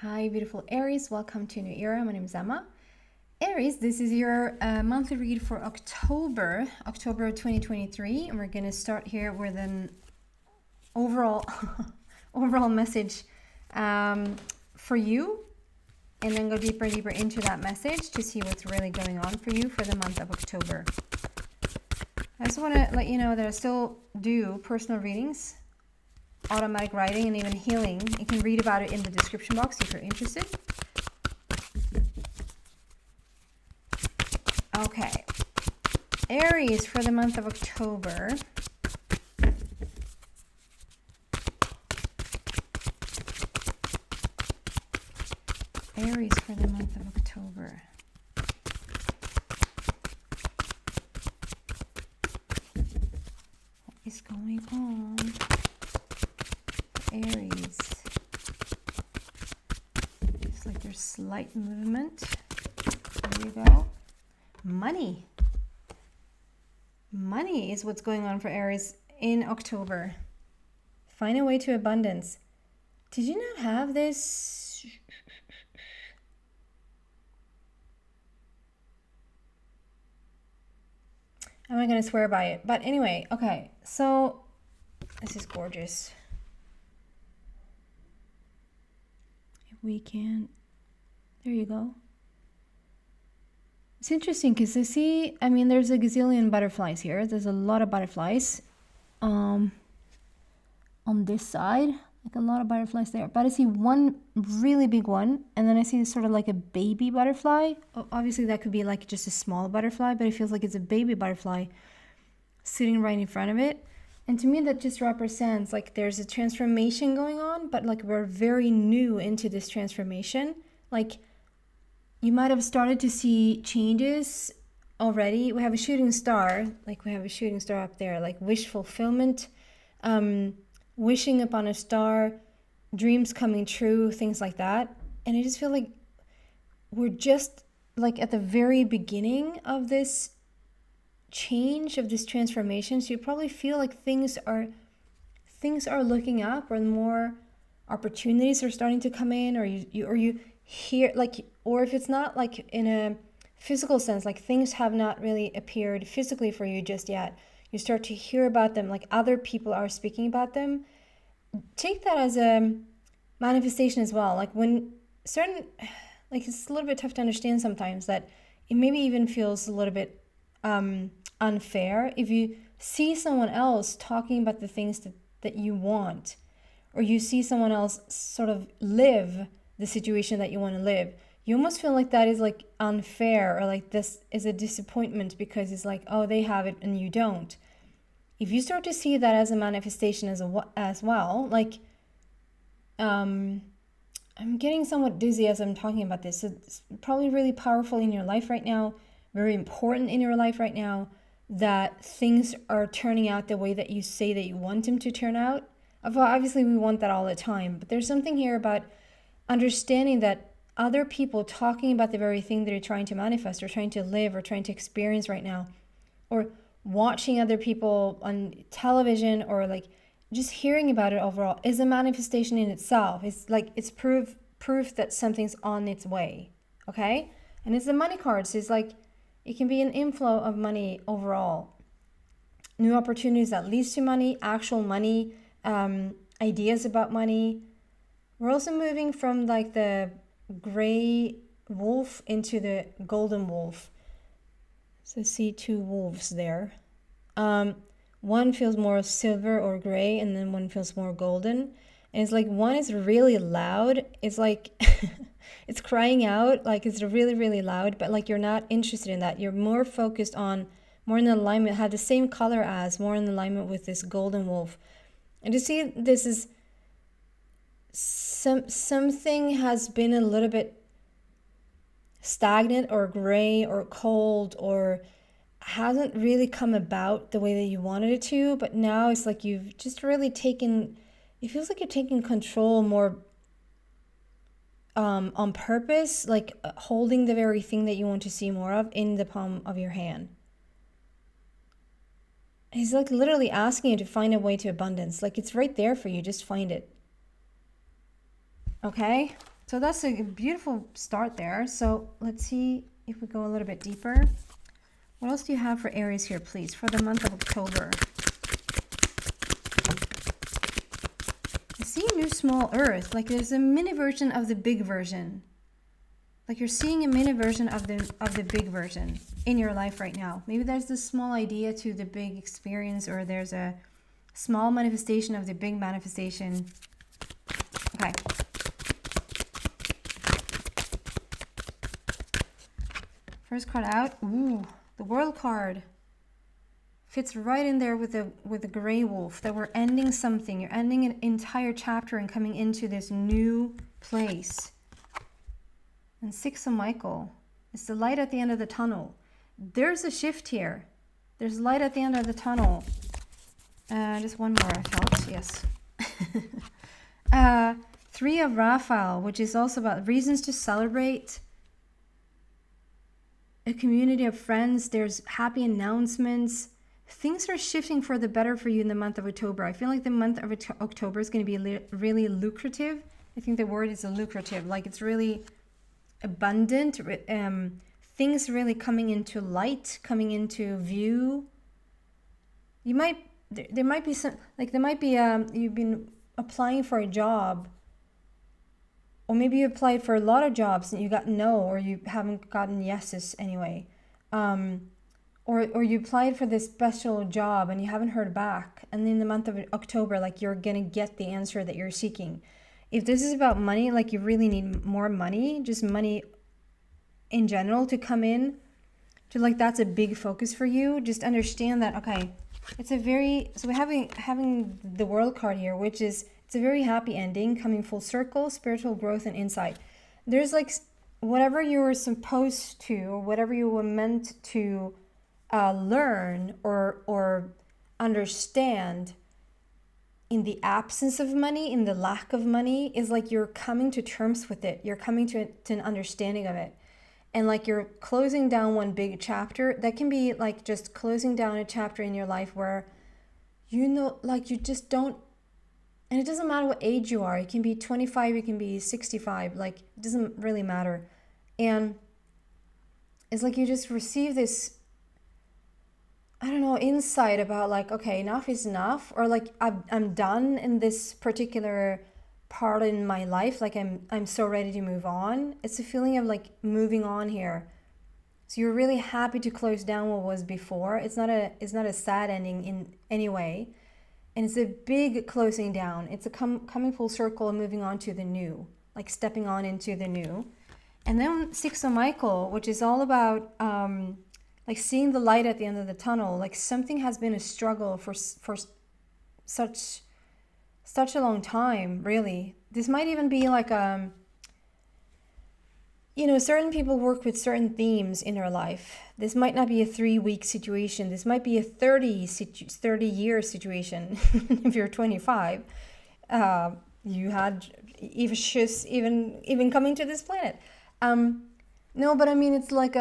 Hi, beautiful Aries. Welcome to a new era. My name is Emma. Aries, this is your monthly read for October 2023. And we're going to start here with an overall message for you, and then go deeper and deeper into that message to see what's really going on for you for the month of October. I just want to let you know that I still do personal readings, automatic writing, and even healing. You can read about it in the description box if you're interested. Okay, Aries for the month of October. Aries for the month of October. What is going on? Aries. It's like there's slight movement. There you go. Money. Money is what's going on for Aries in October. Find a way to abundance. Did you not have this? I'm not going to swear by it. But anyway, okay. So this is gorgeous. If we can, there you go. It's interesting because I see, there's a gazillion butterflies here. There's a lot of butterflies on this side, like a lot of butterflies there. But I see one really big one, and then I see sort of like a baby butterfly. Obviously, that could be like just a small butterfly, but it feels like it's a baby butterfly sitting right in front of it. And to me, that just represents like there's a transformation going on, but like we're very new into this transformation. Like, you might have started to see changes already. We have a shooting star, up there, like wish fulfillment, wishing upon a star, dreams coming true, things like that. And I just feel like we're just like at the very beginning of this change, of this transformation. So you probably feel like things are looking up, or more opportunities are starting to come in, or you hear, like, or if it's not like in a physical sense, like things have not really appeared physically for you just yet, you start to hear about them, like other people are speaking about them. Take that as a manifestation as well. Like when certain, like it's a little bit tough to understand sometimes that it maybe even feels a little bit unfair if you see someone else talking about the things that you want, or you see someone else sort of live the situation that you want to live. You almost feel like that is like unfair, or like this is a disappointment because it's like, oh, they have it and you don't. If you start to see that as a manifestation as well, like, I'm getting somewhat dizzy as I'm talking about this. So it's probably really powerful in your life right now, very important in your life right now, that things are turning out the way that you say that you want them to turn out. Obviously, we want that all the time, but there's something here about understanding that other people talking about the very thing that you're trying to manifest, or trying to live, or trying to experience right now, or watching other people on television, or like just hearing about it overall, is a manifestation in itself. It's like it's proof that something's on its way. Okay? And it's the money cards. It's like it can be an inflow of money overall. New opportunities that leads to money, actual money, ideas about money. We're also moving from like the gray wolf into the golden wolf. So see two wolves there. One feels more silver or gray, and then one feels more golden. And it's like one is really loud. It's like it's crying out, like it's really, really loud, but like you're not interested in that. You're more focused on, more in alignment, had the same color as, more in alignment with this golden wolf. And you see, this is something has been a little bit stagnant or gray or cold, or hasn't really come about the way that you wanted it to, but now it's like you've just really taken, it feels like you're taking control more on purpose, like holding the very thing that you want to see more of in the palm of your hand. He's like literally asking you to find a way to abundance. Like it's right there for you. Just find it. Okay? So that's a beautiful start there. So let's see if we go a little bit deeper. What else do you have for Aries here, please, for the month of October? I see a new small earth, like there's a mini version of the big version. Like you're seeing a mini version of the big version in your life right now. Maybe there's this small idea to the big experience, or there's a small manifestation of the big manifestation. Okay. First card out. Ooh, the World card. Fits right in there with the gray wolf, that we're ending something. You're ending an entire chapter and coming into this new place. And Six of Michael. It's the light at the end of the tunnel. There's a shift here. There's light at the end of the tunnel. Just one more, I felt. Yes. Three of Raphael, which is also about reasons to celebrate. A community of friends. There's happy announcements. Things are shifting for the better for you in the month of October. I feel like the month of October is going to be really lucrative. I think the word is lucrative. Like it's really abundant. Things really coming into light, coming into view. You might, there might be some, like there might be, you've been applying for a job, or maybe you applied for a lot of jobs and you got no, or you haven't gotten yeses anyway. Or you applied for this special job and you haven't heard back. And in the month of October, like you're going to get the answer that you're seeking. If this is about money, like you really need more money, just money in general to come in, to like that's a big focus for you. Just understand that, okay, it's a very, so we're having the World card here, which is, it's a very happy ending, coming full circle, spiritual growth and insight. There's like whatever you were supposed to, or whatever you were meant to learn or understand in the absence of money, in the lack of money, is like you're coming to terms with it. You're coming to an understanding of it. And like you're closing down one big chapter. That can be like just closing down a chapter in your life where, you know, like you just don't, and it doesn't matter what age you are. It can be 25, it can be 65, like it doesn't really matter. And it's like you just receive this, I don't know, insight about like, okay, enough is enough, or like I'm done in this particular part in my life, like I'm so ready to move on. It's a feeling of like moving on here. So you're really happy to close down what was before. It's not a sad ending in any way, and it's a big closing down. It's a coming full circle and moving on to the new, like stepping on into the new. And then Six of Michael, which is all about like seeing the light at the end of the tunnel. Like something has been a struggle for such a long time, really. This might even be like you know, certain people work with certain themes in their life. This might not be a 3-week situation. This might be a 30-year situation. If you're 25, you had issues even coming to this planet. No, but I mean, it's like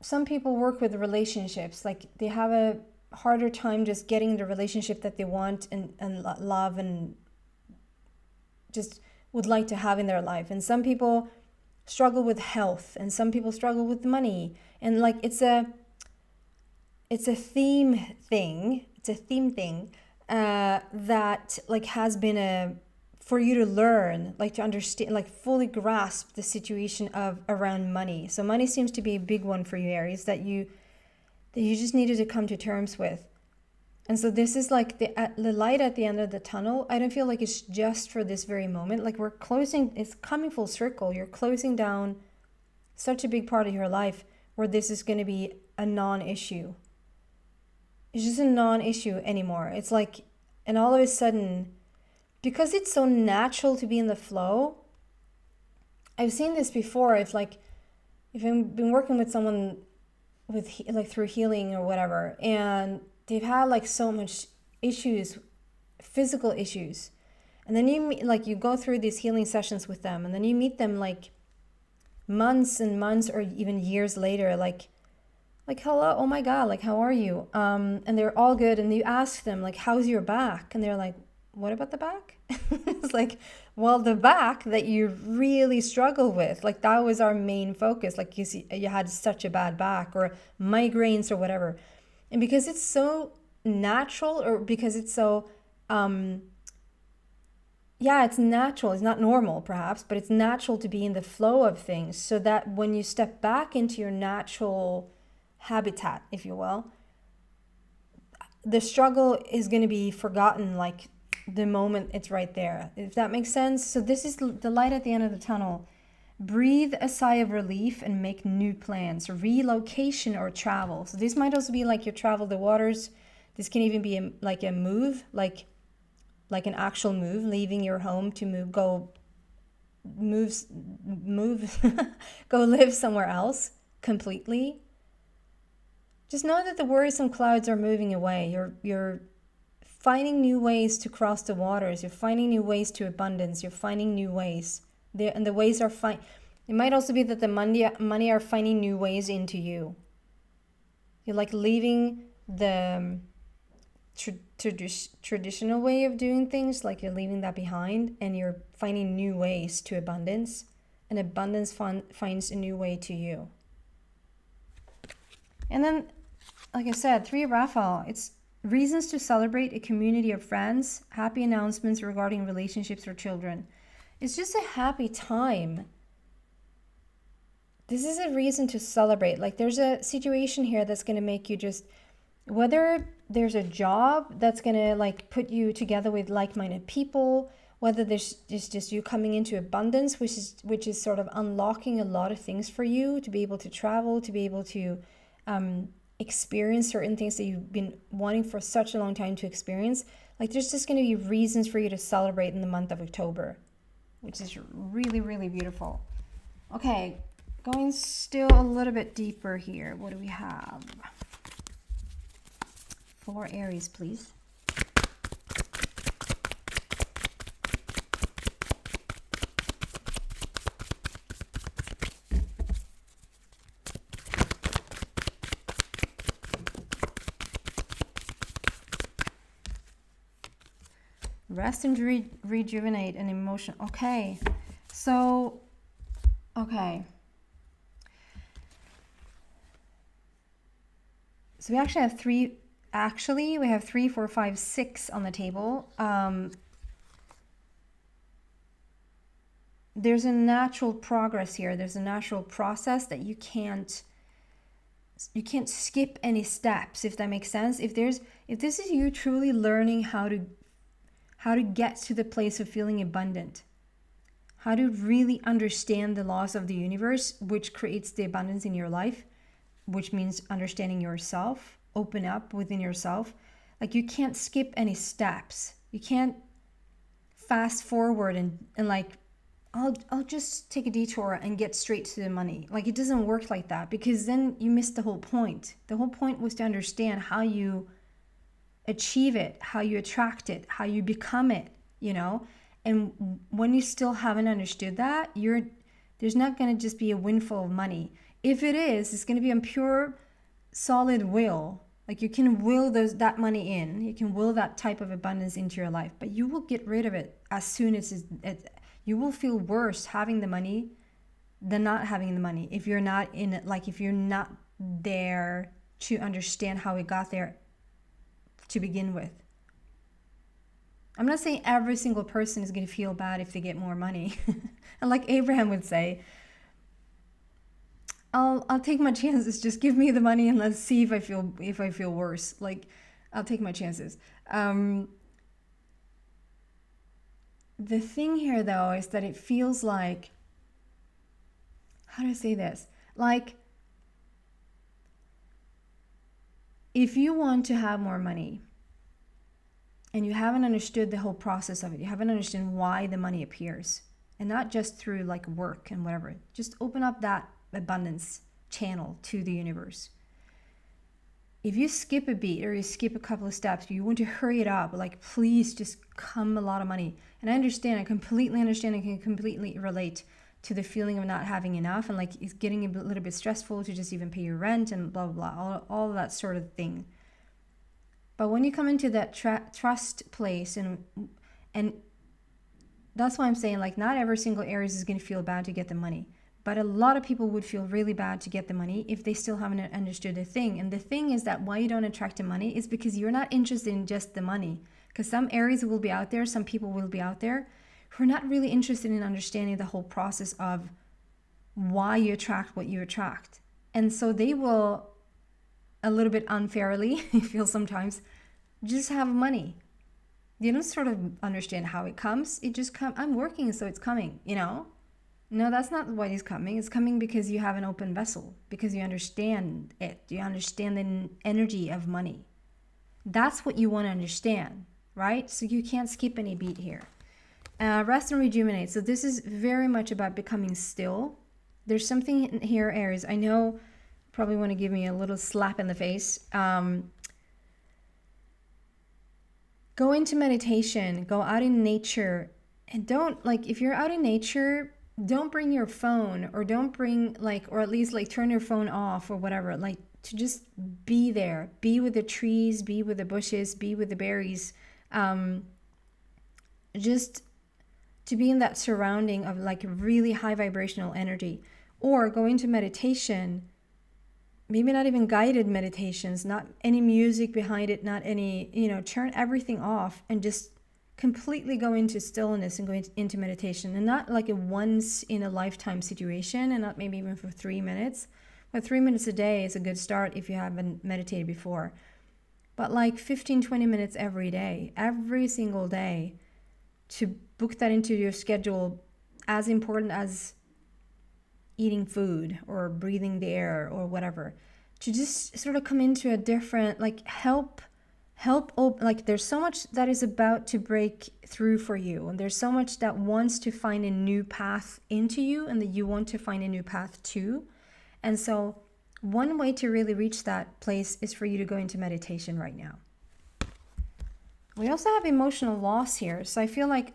some people work with relationships. Like they have a harder time just getting the relationship that they want and love and just would like to have in their life. And some people struggle with health, and some people struggle with money. And like it's a theme thing. It's a theme thing that like has been for you to learn, like to understand, like fully grasp the situation of around money. So money seems to be a big one for you, Aries, that you just needed to come to terms with. And so this is like the light at the end of the tunnel. I don't feel like it's just for this very moment. Like we're closing, it's coming full circle. You're closing down such a big part of your life where this is going to be a non-issue. It's just a non-issue anymore. It's like, and all of a sudden, because it's so natural to be in the flow, I've seen this before. If I've been working with someone with like through healing or whatever, and they've had like so much issues, physical issues, and then you go through these healing sessions with them, and then you meet them like months and months or even years later, like hello, oh my god, like how are you? And they're all good, and you ask them like, how's your back? And they're like, what about the back? It's like, well, the back that you really struggle with, like that was our main focus. Like you see, you had such a bad back or migraines or whatever. And because it's so natural, or because it's so, yeah, it's natural. It's not normal perhaps, but it's natural to be in the flow of things, so that when you step back into your natural habitat, if you will, the struggle is going to be forgotten like the moment it's right there, if that makes sense. So this is the light at the end of the tunnel. Breathe a sigh of relief and make new plans, relocation or travel. So this might also be like you travel the waters. This can even be like a move, like an actual move, leaving your home to move, go live somewhere else completely. Just know that the worrisome clouds are moving away. You're finding new ways to cross the waters. You're finding new ways to abundance. You're finding new ways. And the ways are fine. It might also be that the money are finding new ways into you. You're like leaving the traditional way of doing things, like you're leaving that behind, and you're finding new ways to abundance. And abundance finds a new way to you. And then, like I said, 3 of Raphael, it's reasons to celebrate a community of friends, happy announcements regarding relationships or children. It's just a happy time. This is a reason to celebrate. Like there's a situation here that's going to make you just, whether there's a job that's going to like put you together with like-minded people, whether there's just you coming into abundance, which is sort of unlocking a lot of things for you to be able to travel, to be able to experience certain things that you've been wanting for such a long time to experience. Like there's just going to be reasons for you to celebrate in the month of October, which is really, really beautiful. Okay, going still a little bit deeper here. What do we have? For Aries, please. Rest and rejuvenate and emotion. Okay, so, okay. So we actually have we have 3, 4, 5, 6 on the table. There's a natural progress here. There's a natural process that you can't skip any steps, if that makes sense. If this is you truly learning how to get to the place of feeling abundant, how to really understand the laws of the universe, which creates the abundance in your life, which means understanding yourself, open up within yourself. Like you can't skip any steps. You can't fast forward and like, I'll just take a detour and get straight to the money. Like it doesn't work like that, because then you miss the whole point. The whole point was to understand how you achieve it, how you attract it, how you become it, you know? And when you still haven't understood that, there's not going to just be a windfall of money. If it is, it's going to be on pure, solid will. Like you can will that money in. You can will that type of abundance into your life, but you will get rid of it as soon as you will feel worse having the money than not having the money. If you're not in it, like if you're not there to understand how it got there to begin with. I'm not saying every single person is going to feel bad if they get more money. And like Abraham would say, I'll take my chances. Just give me the money and let's see if I feel worse. Like I'll take my chances. The thing here though is that it feels like, how do I say this? Like if you want to have more money and you haven't understood the whole process of it, you haven't understood why the money appears, and not just through like work and whatever, just open up that abundance channel to the universe. If you skip a beat or you skip a couple of steps, you want to hurry it up, like please just come a lot of money. And I completely understand, I can completely relate to the feeling of not having enough, and like it's getting a little bit stressful to just even pay your rent and blah, blah, blah, all that sort of thing. But when you come into that trust place, and And that's why I'm saying, like, not every single Aries is going to feel bad to get the money. But a lot of people would feel really bad to get the money if they still haven't understood the thing. And the thing is that why you don't attract the money is because you're not interested in just the money. Because some Aries will be out there, some people will be out there who are not really interested in understanding the whole process of why you attract what you attract. And so they will, a little bit unfairly, I feel sometimes, just have money. They don't sort of understand how it comes. It just comes, I'm working, so it's coming, you know? No, that's not why it's coming. It's coming because you have an open vessel, because you understand it. You understand the energy of money. That's what you want to understand, right? So you can't skip any beat here. Rest and rejuvenate. So this is very much about becoming still. There's something here, Aries. I know probably want to give me a little slap in the face. Go into meditation, go out in nature, and don't, like, if you're out in nature, don't bring your phone, or don't bring, like, or at least like turn your phone off or whatever, like, to just be there, be with the trees, be with the bushes, be with the berries, just to be in that surrounding of like really high vibrational energy. Or go into meditation, maybe not even guided meditations, not any music behind it, not any, you know, turn everything off and just completely go into stillness and go into meditation. And not like a once in a lifetime situation, and not maybe even for 3 minutes. But 3 minutes a day is a good start if you haven't meditated before. But like 15-20 minutes every day, every single day, to book that into your schedule, as important as eating food or breathing the air or whatever, to just sort of come into a different, like, help like, there's so much that is about to break through for you, and there's so much that wants to find a new path into you, and that you want to find a new path too. And so one way to really reach that place is for you to go into meditation right now. We also have emotional loss here. So I feel like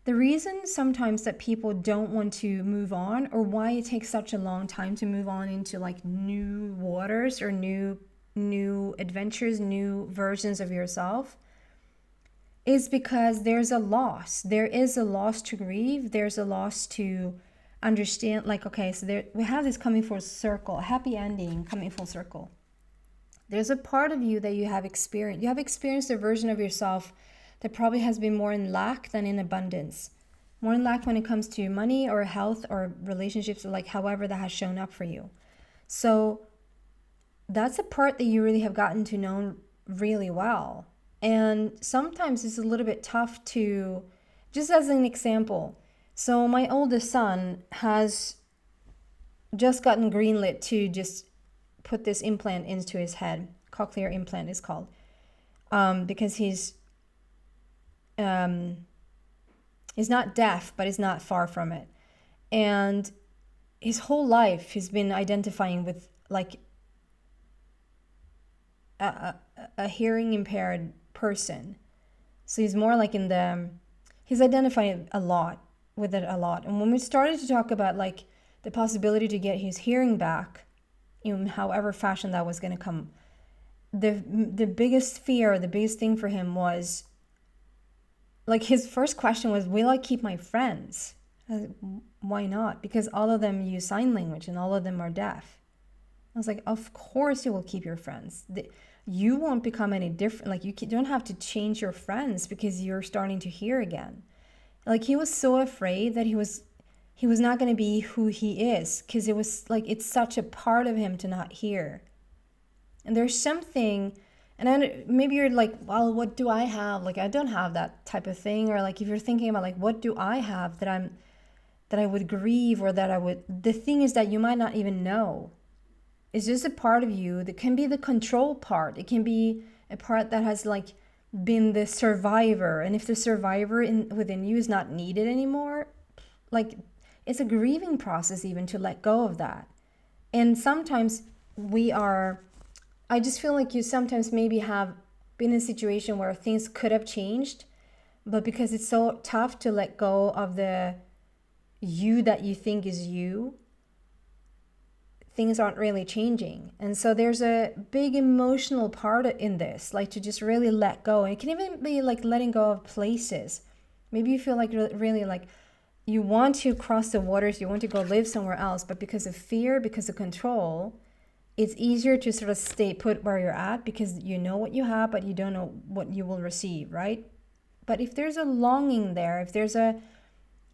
the reason sometimes that people don't want to move on, or why it takes such a long time to move on into like new waters or new adventures, new versions of yourself, is because there's a loss. There is a loss to grieve. There's a loss to understand. Like, okay, so there we have this coming full circle, a happy ending coming full circle. There's a part of you that you have experienced. You have experienced a version of yourself that probably has been more in lack than in abundance. More in lack when it comes to money or health or relationships, or like however that has shown up for you. So that's a part that you really have gotten to know really well. And sometimes it's a little bit tough to, just as an example, so my oldest son has just gotten greenlit to just put this implant into his head. Cochlear implant is called. Because he's not deaf, but he's not far from it. And his whole life he's been identifying with like a hearing impaired person. So he's more like he's identifying a lot with it a lot. And when we started to talk about like the possibility to get his hearing back, in however fashion that was going to come, the biggest fear, the biggest thing for him was, like, his first question was, will I keep my friends? Why not? Because all of them use sign language and all of them are deaf. I was like, of course you will keep your friends. You won't become any different. Like, you don't have to change your friends because you're starting to hear again. Like, he was so afraid that he was not going to be who he is, because it was like, it's such a part of him to not hear. And there's something, and then maybe you're like, well, what do I have? Like, I don't have that type of thing. Or like, if you're thinking about like, what do I have that I would grieve, or that I would, the thing is that you might not even know. It's just a part of you that can be the control part. It can be a part that has like been the survivor. And if the survivor within you is not needed anymore, like, it's a grieving process even to let go of that. And sometimes I just feel like you sometimes maybe have been in a situation where things could have changed, but because it's so tough to let go of the you that you think is you, things aren't really changing. And so there's a big emotional part in this, like to just really let go. And it can even be like letting go of places. Maybe you feel like you're really like you want to cross the waters, you want to go live somewhere else, but because of fear, because of control, it's easier to sort of stay put where you're at because you know what you have, but you don't know what you will receive, right? But if there's a longing there, if there's a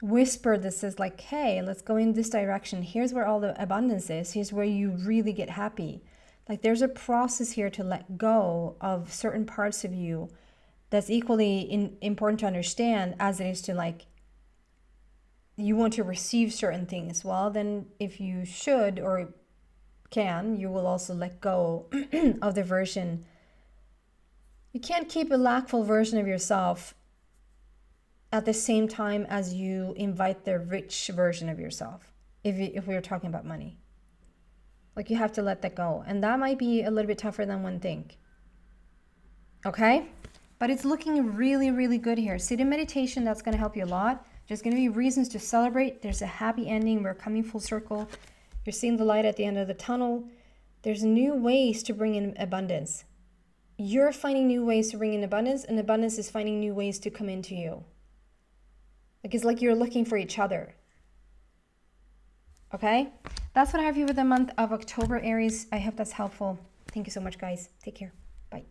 whisper that says like, hey, let's go in this direction, here's where all the abundance is, here's where you really get happy. Like there's a process here to let go of certain parts of you that's equally important to understand as it is to like, you want to receive certain things. Well, then if you should or can, you will also let go of the version. You can't keep a lackful version of yourself at the same time as you invite the rich version of yourself, if we were talking about money. Like you have to let that go. And that might be a little bit tougher than one think. Okay? But it's looking really, really good here. Sit in meditation, that's going to help you a lot. There's going to be reasons to celebrate. There's a happy ending. We're coming full circle. You're seeing the light at the end of the tunnel. There's new ways to bring in abundance. You're finding new ways to bring in abundance, and abundance is finding new ways to come into you. Like it's like you're looking for each other. Okay? That's what I have for you for the month of October, Aries. I hope that's helpful. Thank you so much, guys. Take care. Bye.